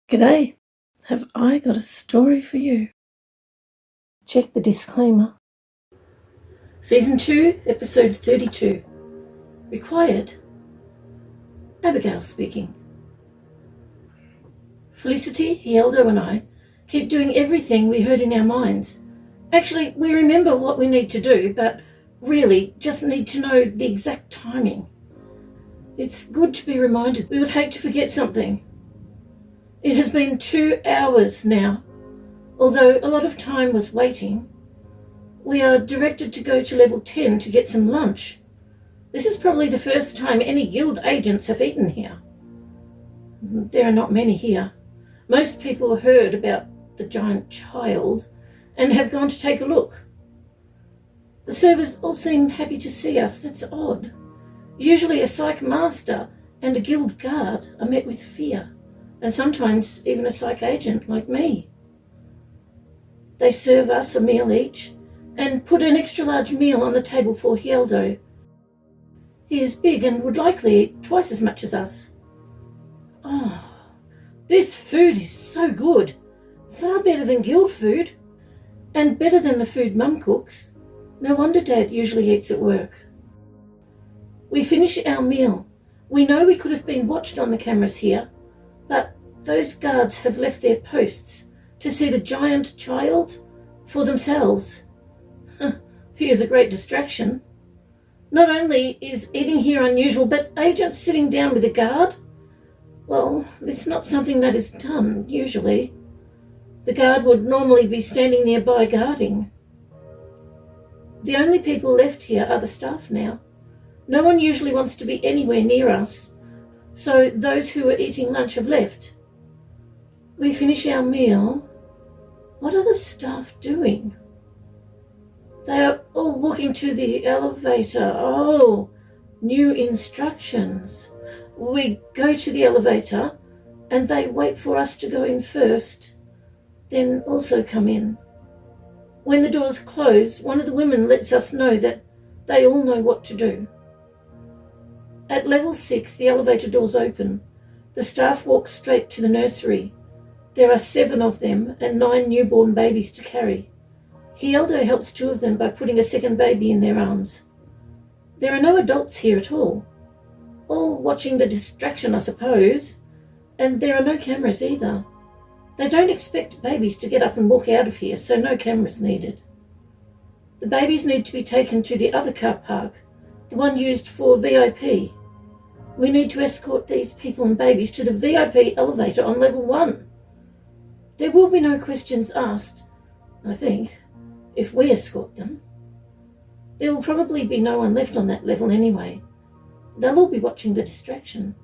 G'day, have I got a story for you? Check the disclaimer. Season 2, Episode 32. Required. Abigail speaking. Felicity, Hieldo and I keep doing everything we heard in our minds. Actually, we remember what we need to do, but really just need to know the exact timing. It's good to be reminded. We would hate to forget something. It has been 2 hours now. Although a lot of time was waiting, we are directed to go to level 10 to get some lunch. This is probably the first time any guild agents have eaten here. There are not many here. Most people heard about the giant child and have gone to take a look. The servers all seem happy to see us. That's odd. Usually a psych master and a guild guard are met with fear, and sometimes even a psych agent like me. They serve us a meal each and put an extra large meal on the table for Hieldo. He is big and would likely eat twice as much as us. Oh, this food is so good. Far better than guild food. And better than the food Mum cooks. No wonder Dad usually eats at work. We finish our meal. We know we could have been watched on the cameras here, but those guards have left their posts to see the giant child for themselves. He is a great distraction. Not only is eating here unusual, but agents sitting down with a guard? Well, it's not something that is done, usually. The guard would normally be standing nearby guarding. The only people left here are the staff now. No one usually wants to be anywhere near us, so those who are eating lunch have left. We finish our meal. What are the staff doing? They are all walking to the elevator. Oh, new instructions. We go to the elevator and they wait for us to go in first, then also come in. When the doors close, one of the women lets us know that they all know what to do. At level 6, the elevator doors open. The staff walk straight to the nursery. There are 7 of them and 9 newborn babies to carry. Hieldo helps 2 of them by putting a second baby in their arms. There are no adults here at all watching the distraction, I suppose, and there are no cameras either. They don't expect babies to get up and walk out of here, so no cameras needed. The babies need to be taken to the other car park, the one used for VIP. We need to escort these people and babies to the VIP elevator on level 1. There will be no questions asked, I think, if we escort them. There will probably be no one left on that level anyway. They'll all be watching the distraction.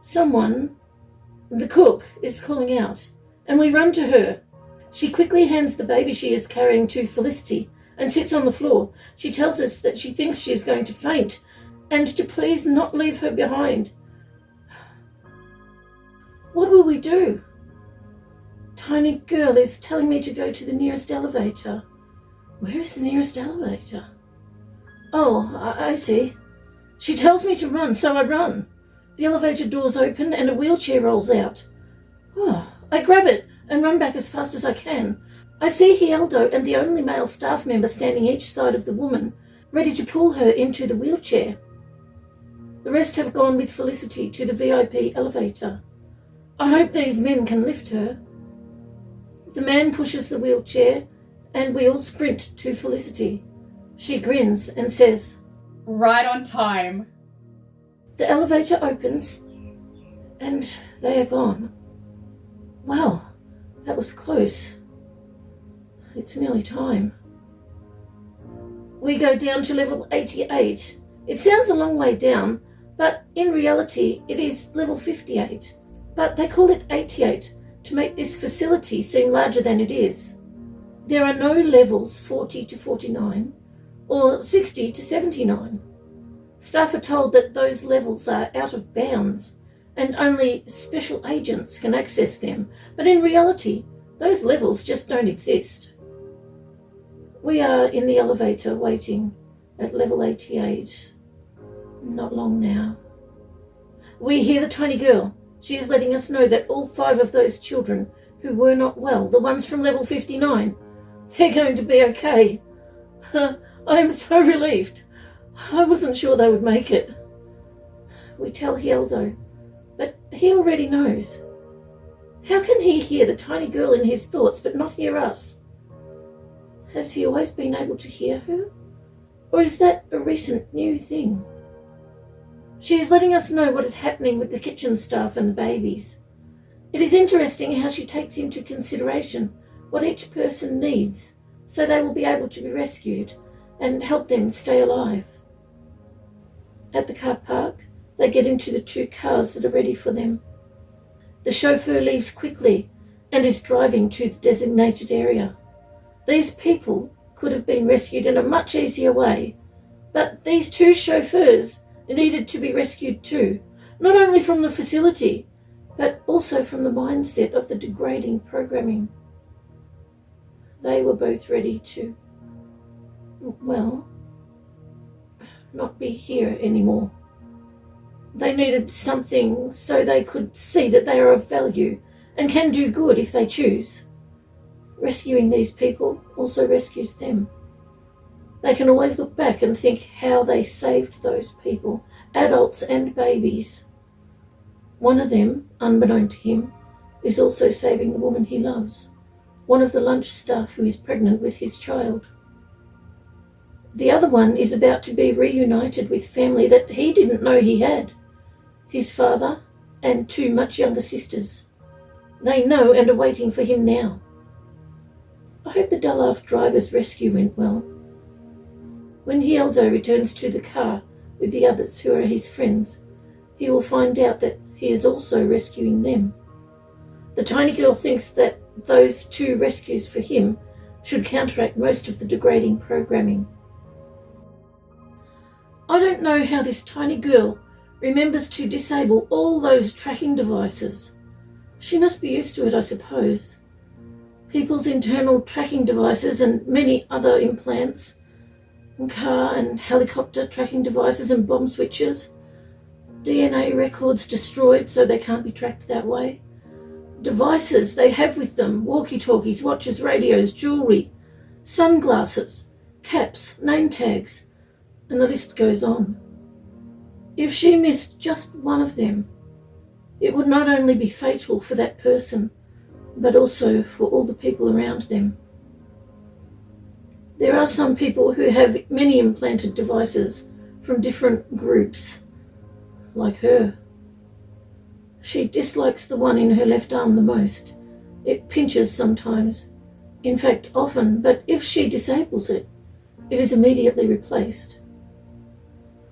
Someone, the cook, is calling out, and we run to her. She quickly hands the baby she is carrying to Felicity and sits on the floor. She tells us that she thinks she is going to faint and to please not leave her behind. What will we do? Tiny girl is telling me to go to the nearest elevator. Where is the nearest elevator? Oh, I see. She tells me to run, so I run. The elevator doors open and a wheelchair rolls out. Oh, I grab it and run back as fast as I can. I see Hieldo and the only male staff member standing each side of the woman, ready to pull her into the wheelchair. The rest have gone with Felicity to the VIP elevator. I hope these men can lift her. The man pushes the wheelchair and we all sprint to Felicity. She grins and says, "Right on time." The elevator opens and they are gone. Wow, that was close. It's nearly time. We go down to level 88. It sounds a long way down, but in reality it is level 58. But they call it 88 to make this facility seem larger than it is. There are no levels 40 to 49 or 60 to 79. Staff are told that those levels are out of bounds and only special agents can access them, but in reality, those levels just don't exist. We are in the elevator waiting at level 88. Not long now. We hear the tiny girl. She is letting us know that all 5 of those children who were not well, the ones from level 59, they're going to be okay. I am so relieved. I wasn't sure they would make it. We tell Hieldo, but he already knows. How can he hear the tiny girl in his thoughts but not hear us? Has he always been able to hear her? Or is that a recent new thing? She is letting us know what is happening with the kitchen staff and the babies. It is interesting how she takes into consideration what each person needs, so they will be able to be rescued and help them stay alive. At the car park, they get into the 2 cars that are ready for them. The chauffeur leaves quickly and is driving to the designated area. These people could have been rescued in a much easier way, but these 2 chauffeurs needed to be rescued too, not only from the facility, but also from the mindset of the degrading programming. They were both ready to, well, not be here anymore. They needed something so they could see that they are of value and can do good if they choose. Rescuing these people also rescues them. They can always look back and think how they saved those people, adults and babies. One of them, unbeknown to him, is also saving the woman he loves, one of the lunch staff who is pregnant with his child. The other one is about to be reunited with family that he didn't know he had, his father and 2 much younger sisters. They know and are waiting for him now. I hope the Dullaft driver's rescue went well. When Hieldo returns to the car with the others who are his friends, he will find out that he is also rescuing them. The tiny girl thinks that those 2 rescues for him should counteract most of the degrading programming. I don't know how this tiny girl remembers to disable all those tracking devices. She must be used to it, I suppose. People's internal tracking devices and many other implants, and car and helicopter tracking devices and bomb switches, DNA records destroyed so they can't be tracked that way, devices they have with them, walkie-talkies, watches, radios, jewellery, sunglasses, caps, name tags, and the list goes on. If she missed just one of them, it would not only be fatal for that person, but also for all the people around them. There are some people who have many implanted devices from different groups, like her. She dislikes the one in her left arm the most. It pinches sometimes, in fact often, but if she disables it, it is immediately replaced.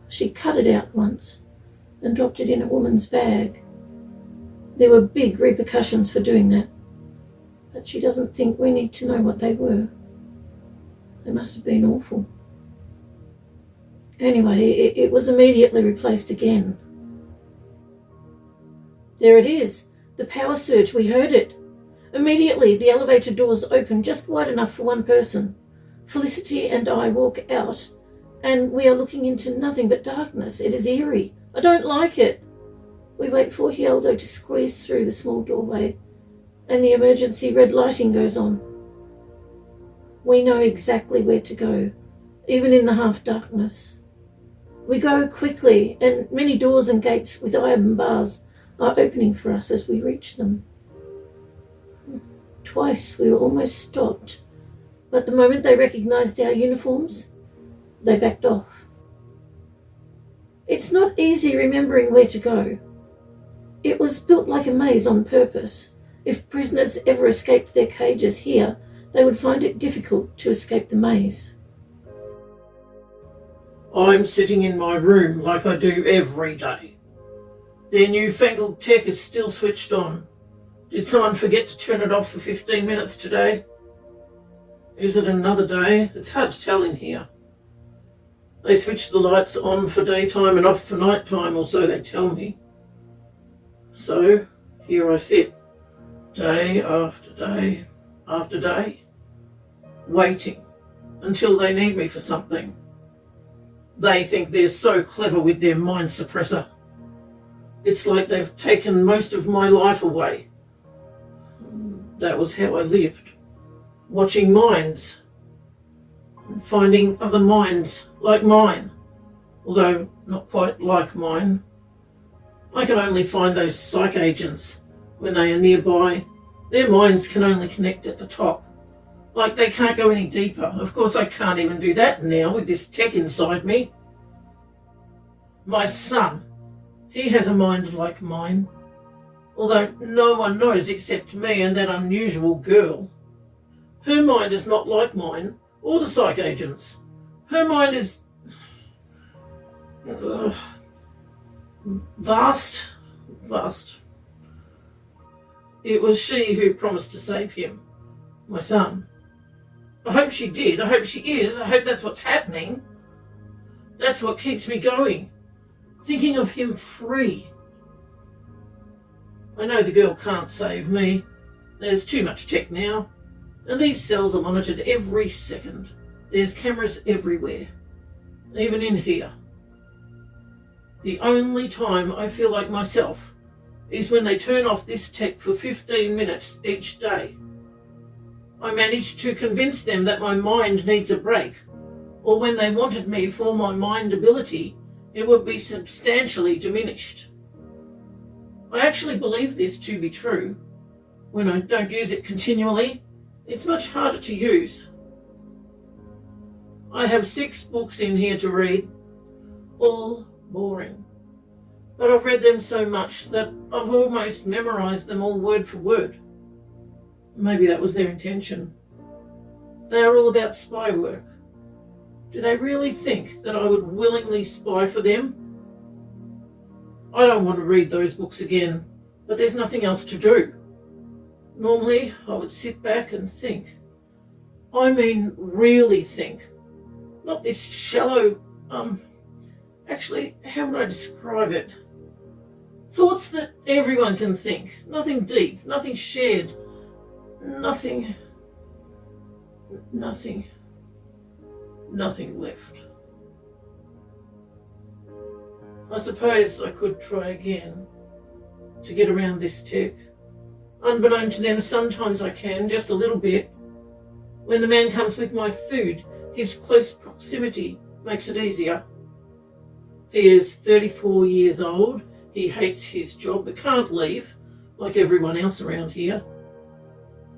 She cut it out once and dropped it in a woman's bag. There were big repercussions for doing that, but she doesn't think we need to know what they were. They must have been awful. Anyway, it was immediately replaced again. There it is, the power surge, we heard it. Immediately the elevator doors open just wide enough for one person. Felicity and I walk out, and we are looking into nothing but darkness. It is eerie. I don't like it. We wait for Hieldo to squeeze through the small doorway, and the emergency red lighting goes on. We know exactly where to go, even in the half-darkness. We go quickly, and many doors and gates with iron bars are opening for us as we reach them. Twice we were almost stopped, but the moment they recognized our uniforms, they backed off. It's not easy remembering where to go. It was built like a maze on purpose. If prisoners ever escaped their cages here, they would find it difficult to escape the maze. I'm sitting in my room like I do every day. Their newfangled tech is still switched on. Did someone forget to turn it off for 15 minutes today? Is it another day? It's hard to tell in here. They switch the lights on for daytime and off for nighttime, or so they tell me. So, here I sit, day after day after day, waiting until they need me for something. They think they're so clever with their mind suppressor. It's like they've taken most of my life away. That was how I lived. Watching minds. Finding other minds like mine. Although not quite like mine. I can only find those psych agents when they are nearby. Their minds can only connect at the top. Like they can't go any deeper. Of course I can't even do that now with this tech inside me. My son, he has a mind like mine. Although no one knows except me and that unusual girl. Her mind is not like mine or the psych agents. Her mind is vast. It was she who promised to save him, my son. I hope she did. I hope she is. I hope that's what's happening. That's what keeps me going. Thinking of him free. I know the girl can't save me. There's too much tech now. And these cells are monitored every second. There's cameras everywhere. Even in here. The only time I feel like myself is when they turn off this tech for 15 minutes each day. I managed to convince them that my mind needs a break, or when they wanted me for my mind ability, it would be substantially diminished. I actually believe this to be true. When I don't use it continually, it's much harder to use. I have 6 books in here to read, all boring. But I've read them so much that I've almost memorized them all word for word. Maybe that was their intention. They are all about spy work. Do they really think that I would willingly spy for them? I don't want to read those books again, but there's nothing else to do. Normally, I would sit back and think. I mean, really think. Not this shallow, actually, how would I describe it? Thoughts that everyone can think. Nothing deep, nothing shared. Nothing left. I suppose I could try again to get around this tech. Unbeknown to them, sometimes I can, just a little bit. When the man comes with my food, his close proximity makes it easier. He is 34 years old. He hates his job but can't leave, like everyone else around here.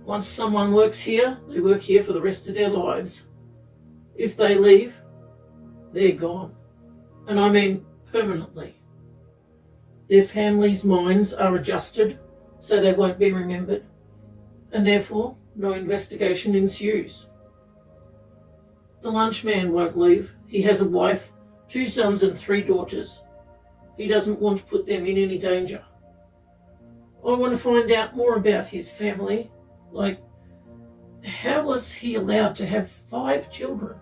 Once someone works here, they work here for the rest of their lives. If they leave, they're gone. And I mean permanently. Their families' minds are adjusted so they won't be remembered, and therefore no investigation ensues. The lunch man won't leave. He has a wife, 2 sons and 3 daughters. He doesn't want to put them in any danger. I want to find out more about his family. Like, how was he allowed to have 5 children?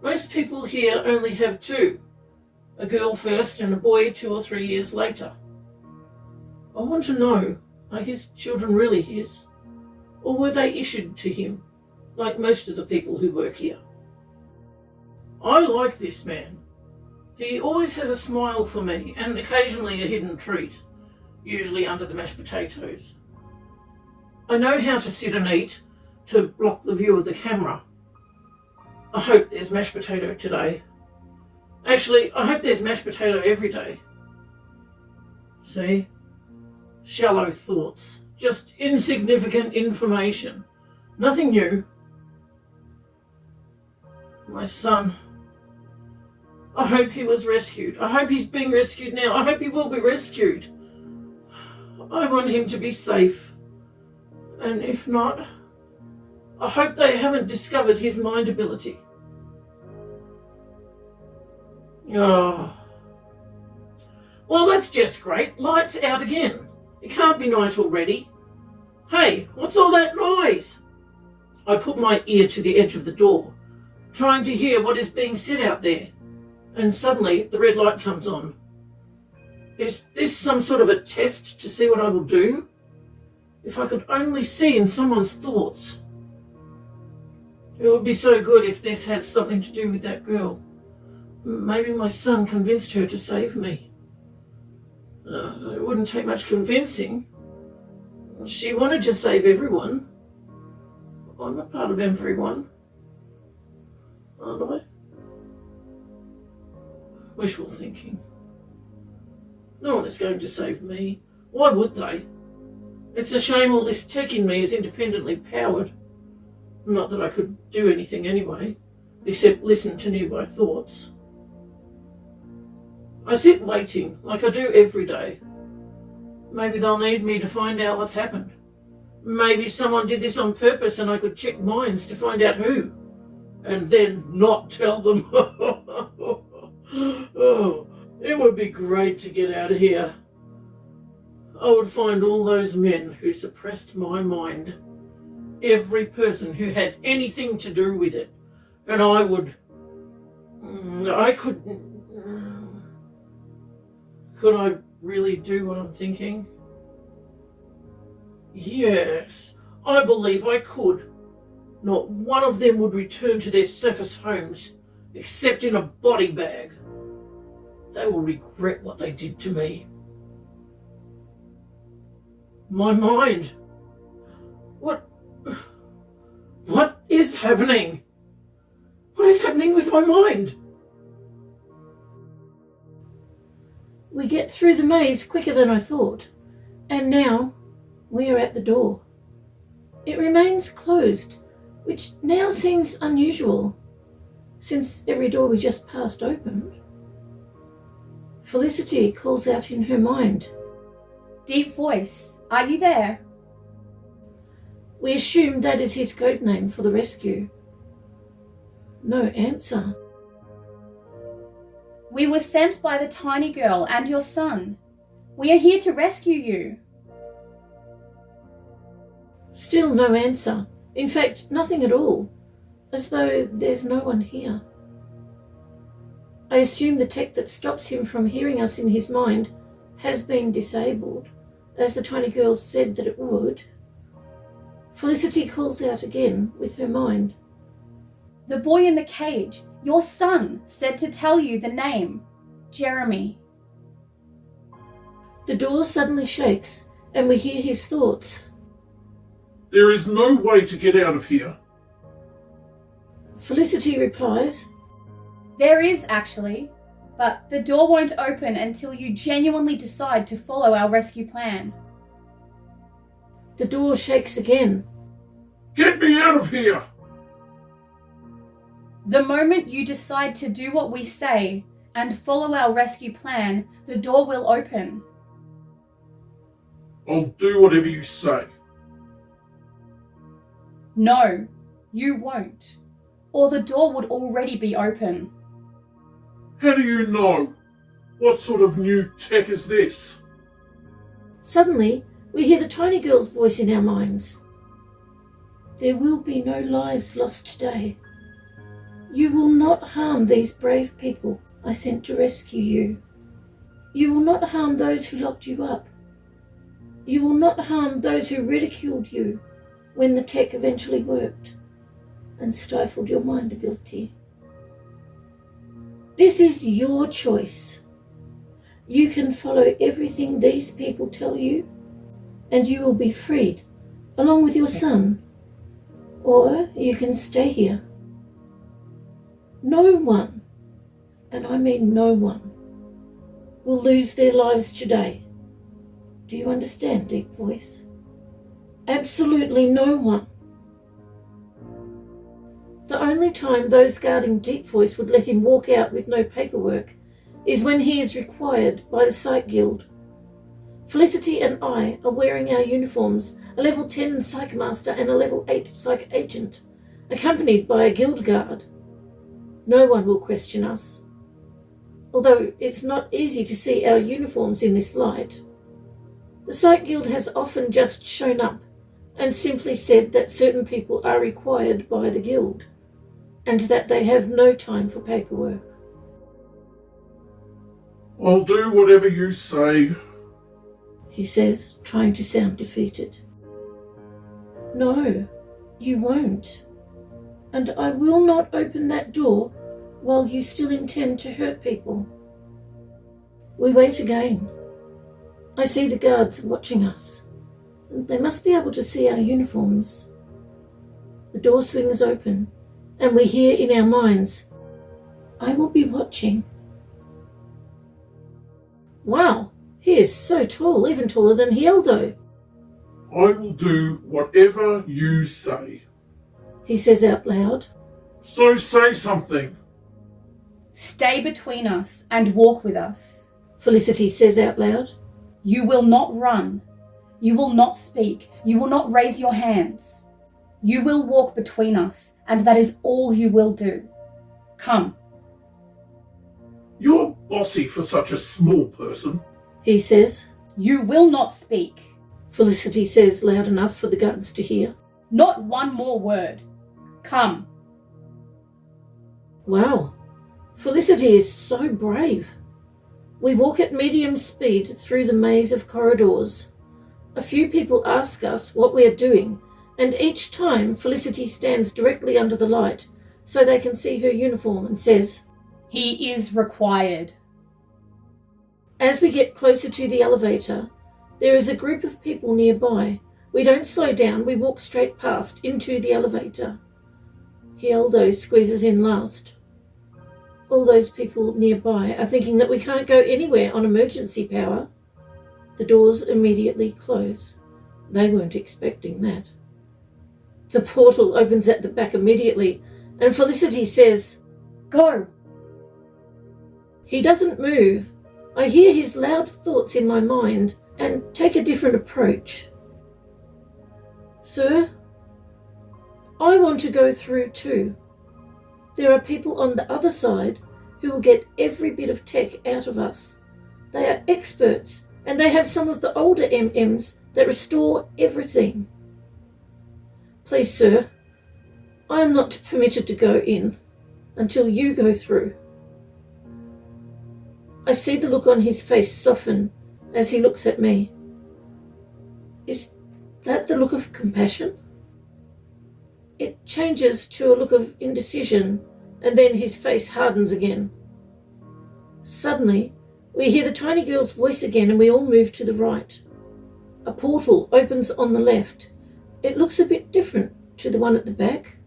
Most people here only have 2. A girl first and a boy 2 or 3 years later. I want to know, are his children really his? Or were they issued to him, like most of the people who work here? I like this man. He always has a smile for me and occasionally a hidden treat, usually under the mashed potatoes. I know how to sit and eat to block the view of the camera. I hope there's mashed potato today. Actually, I hope there's mashed potato every day. See? Shallow thoughts. Just insignificant information. Nothing new. My son. I hope he was rescued. I hope he's being rescued now. I hope he will be rescued. I want him to be safe. And if not, I hope they haven't discovered his mind ability. Oh. Well, that's just great. Lights out again. It can't be night already. Hey, what's all that noise? I put my ear to the edge of the door, trying to hear what is being said out there, and suddenly the red light comes on. Is this some sort of a test to see what I will do? If I could only see in someone's thoughts. It would be so good if this has something to do with that girl. Maybe my son convinced her to save me. It wouldn't take much convincing. She wanted to save everyone. I'm a part of everyone, aren't I? Wishful thinking. No one is going to save me. Why would they? It's a shame all this tech in me is independently powered. Not that I could do anything anyway, except listen to nearby thoughts. I sit waiting, like I do every day. Maybe they'll need me to find out what's happened. Maybe someone did this on purpose and I could check minds to find out who. And then not tell them. Oh, it would be great to get out of here. I would find all those men who suppressed my mind. Every person who had anything to do with it. And I could... Could I really do what I'm thinking? Yes, I believe I could. Not one of them would return to their surface homes, except in a body bag. They will regret what they did to me. My mind. What is happening? What is happening with my mind? We get through the maze quicker than I thought, and now we are at the door. It remains closed, which now seems unusual, since every door we just passed opened. Felicity calls out in her mind. Deep voice, are you there? We assume that is his code name for the rescue. No answer. We were sent by the tiny girl and your son. We are here to rescue you. Still no answer. In fact, nothing at all, as though there's no one here. I assume the tech that stops him from hearing us in his mind has been disabled, as the tiny girl said that it would. Felicity calls out again with her mind. The boy in the cage, your son, said to tell you the name, Jeremy. The door suddenly shakes, and we hear his thoughts. There is no way to get out of here. Felicity replies, There is, actually, but the door won't open until you genuinely decide to follow our rescue plan. The door shakes again. Get me out of here! The moment you decide to do what we say and follow our rescue plan, the door will open. I'll do whatever you say. No, you won't, or the door would already be open. How do you know? What sort of new tech is this? Suddenly, we hear the tiny girl's voice in our minds. There will be no lives lost today. You will not harm these brave people I sent to rescue you. You will not harm those who locked you up. You will not harm those who ridiculed you when the tech eventually worked and stifled your mind ability. This is your choice. You can follow everything these people tell you, and you will be freed, along with your son. Or you can stay here. No one, and I mean no one, will lose their lives today. Do you understand, deep voice? Absolutely no one. The only time those guarding Deep Voice would let him walk out with no paperwork is when he is required by the Psych Guild. Felicity and I are wearing our uniforms, a level 10 Psych Master and a level 8 Psych Agent, accompanied by a guild guard. No one will question us, although it's not easy to see our uniforms in this light. The Psych Guild has often just shown up and simply said that certain people are required by the guild, and that they have no time for paperwork. I'll do whatever you say, he says, trying to sound defeated. No, you won't. And I will not open that door while you still intend to hurt people. We wait again. I see the guards watching us. They must be able to see our uniforms. The door swings open, and we hear in our minds, "I will be watching." Wow, he is so tall, even taller than Hieldo, I will do whatever you say. he says out loud. So say something. Stay between us and walk with us. Felicity says out loud. You will not run. You will not speak. You will not raise your hands. You will walk between us, and that is all you will do. Come. You're bossy for such a small person. He says. You will not speak. Felicity says loud enough for the guards to hear. Not one more word. Come. Wow, Felicity is so brave. We walk at medium speed through the maze of corridors. A few people ask us what we are doing, and each time Felicity stands directly under the light so they can see her uniform and says, He is required. As we get closer to the elevator, there is a group of people nearby. We don't slow down, we walk straight past into the elevator. Hieldo squeezes in last. All those people nearby are thinking that we can't go anywhere on emergency power. The doors immediately close. They weren't expecting that. The portal opens at the back immediately, and Felicity says, Go. He doesn't move. I hear his loud thoughts in my mind and take a different approach. Sir, I want to go through too. There are people on the other side who will get every bit of tech out of us. They are experts, and they have some of the older MMs that restore everything. Please, sir, I am not permitted to go in until you go through. I see the look on his face soften as he looks at me. Is that the look of compassion? It changes to a look of indecision, and then his face hardens again. Suddenly, we hear the tiny girl's voice again, and we all move to the right. A portal opens on the left. It looks a bit different to the one at the back.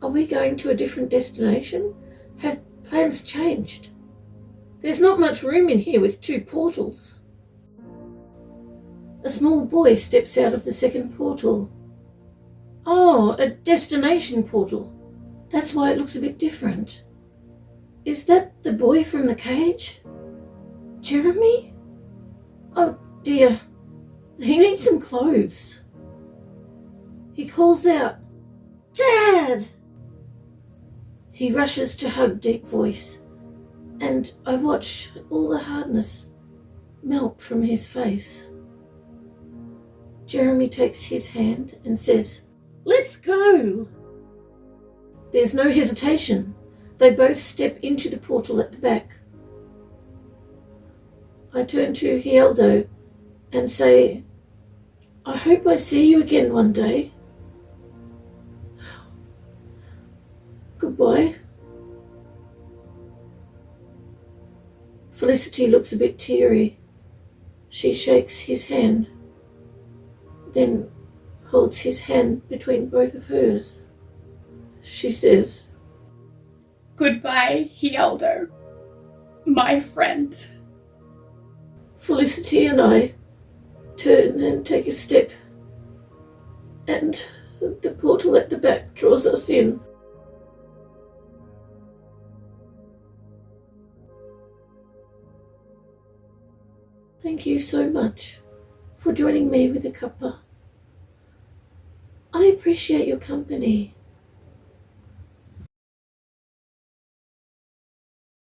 Are we going to a different destination? Have plans changed? There's not much room in here with 2 portals. A small boy steps out of the second portal. Oh, a destination portal. That's why it looks a bit different. Is that the boy from the cage? Jeremy? Oh dear, he needs some clothes. He calls out, Dad! He rushes to hug Deep Voice, and I watch all the hardness melt from his face. Jeremy takes his hand and says, Let's go! There's no hesitation. They both step into the portal at the back. I turn to Hieldo and say, I hope I see you again one day. Goodbye. Felicity looks a bit teary. She shakes his hand, then holds his hand between both of hers. She says, Goodbye, Hieldo, my friend. Felicity and I turn and take a step, and the portal at the back draws us in. Thank you so much for joining me with a cuppa. I appreciate your company.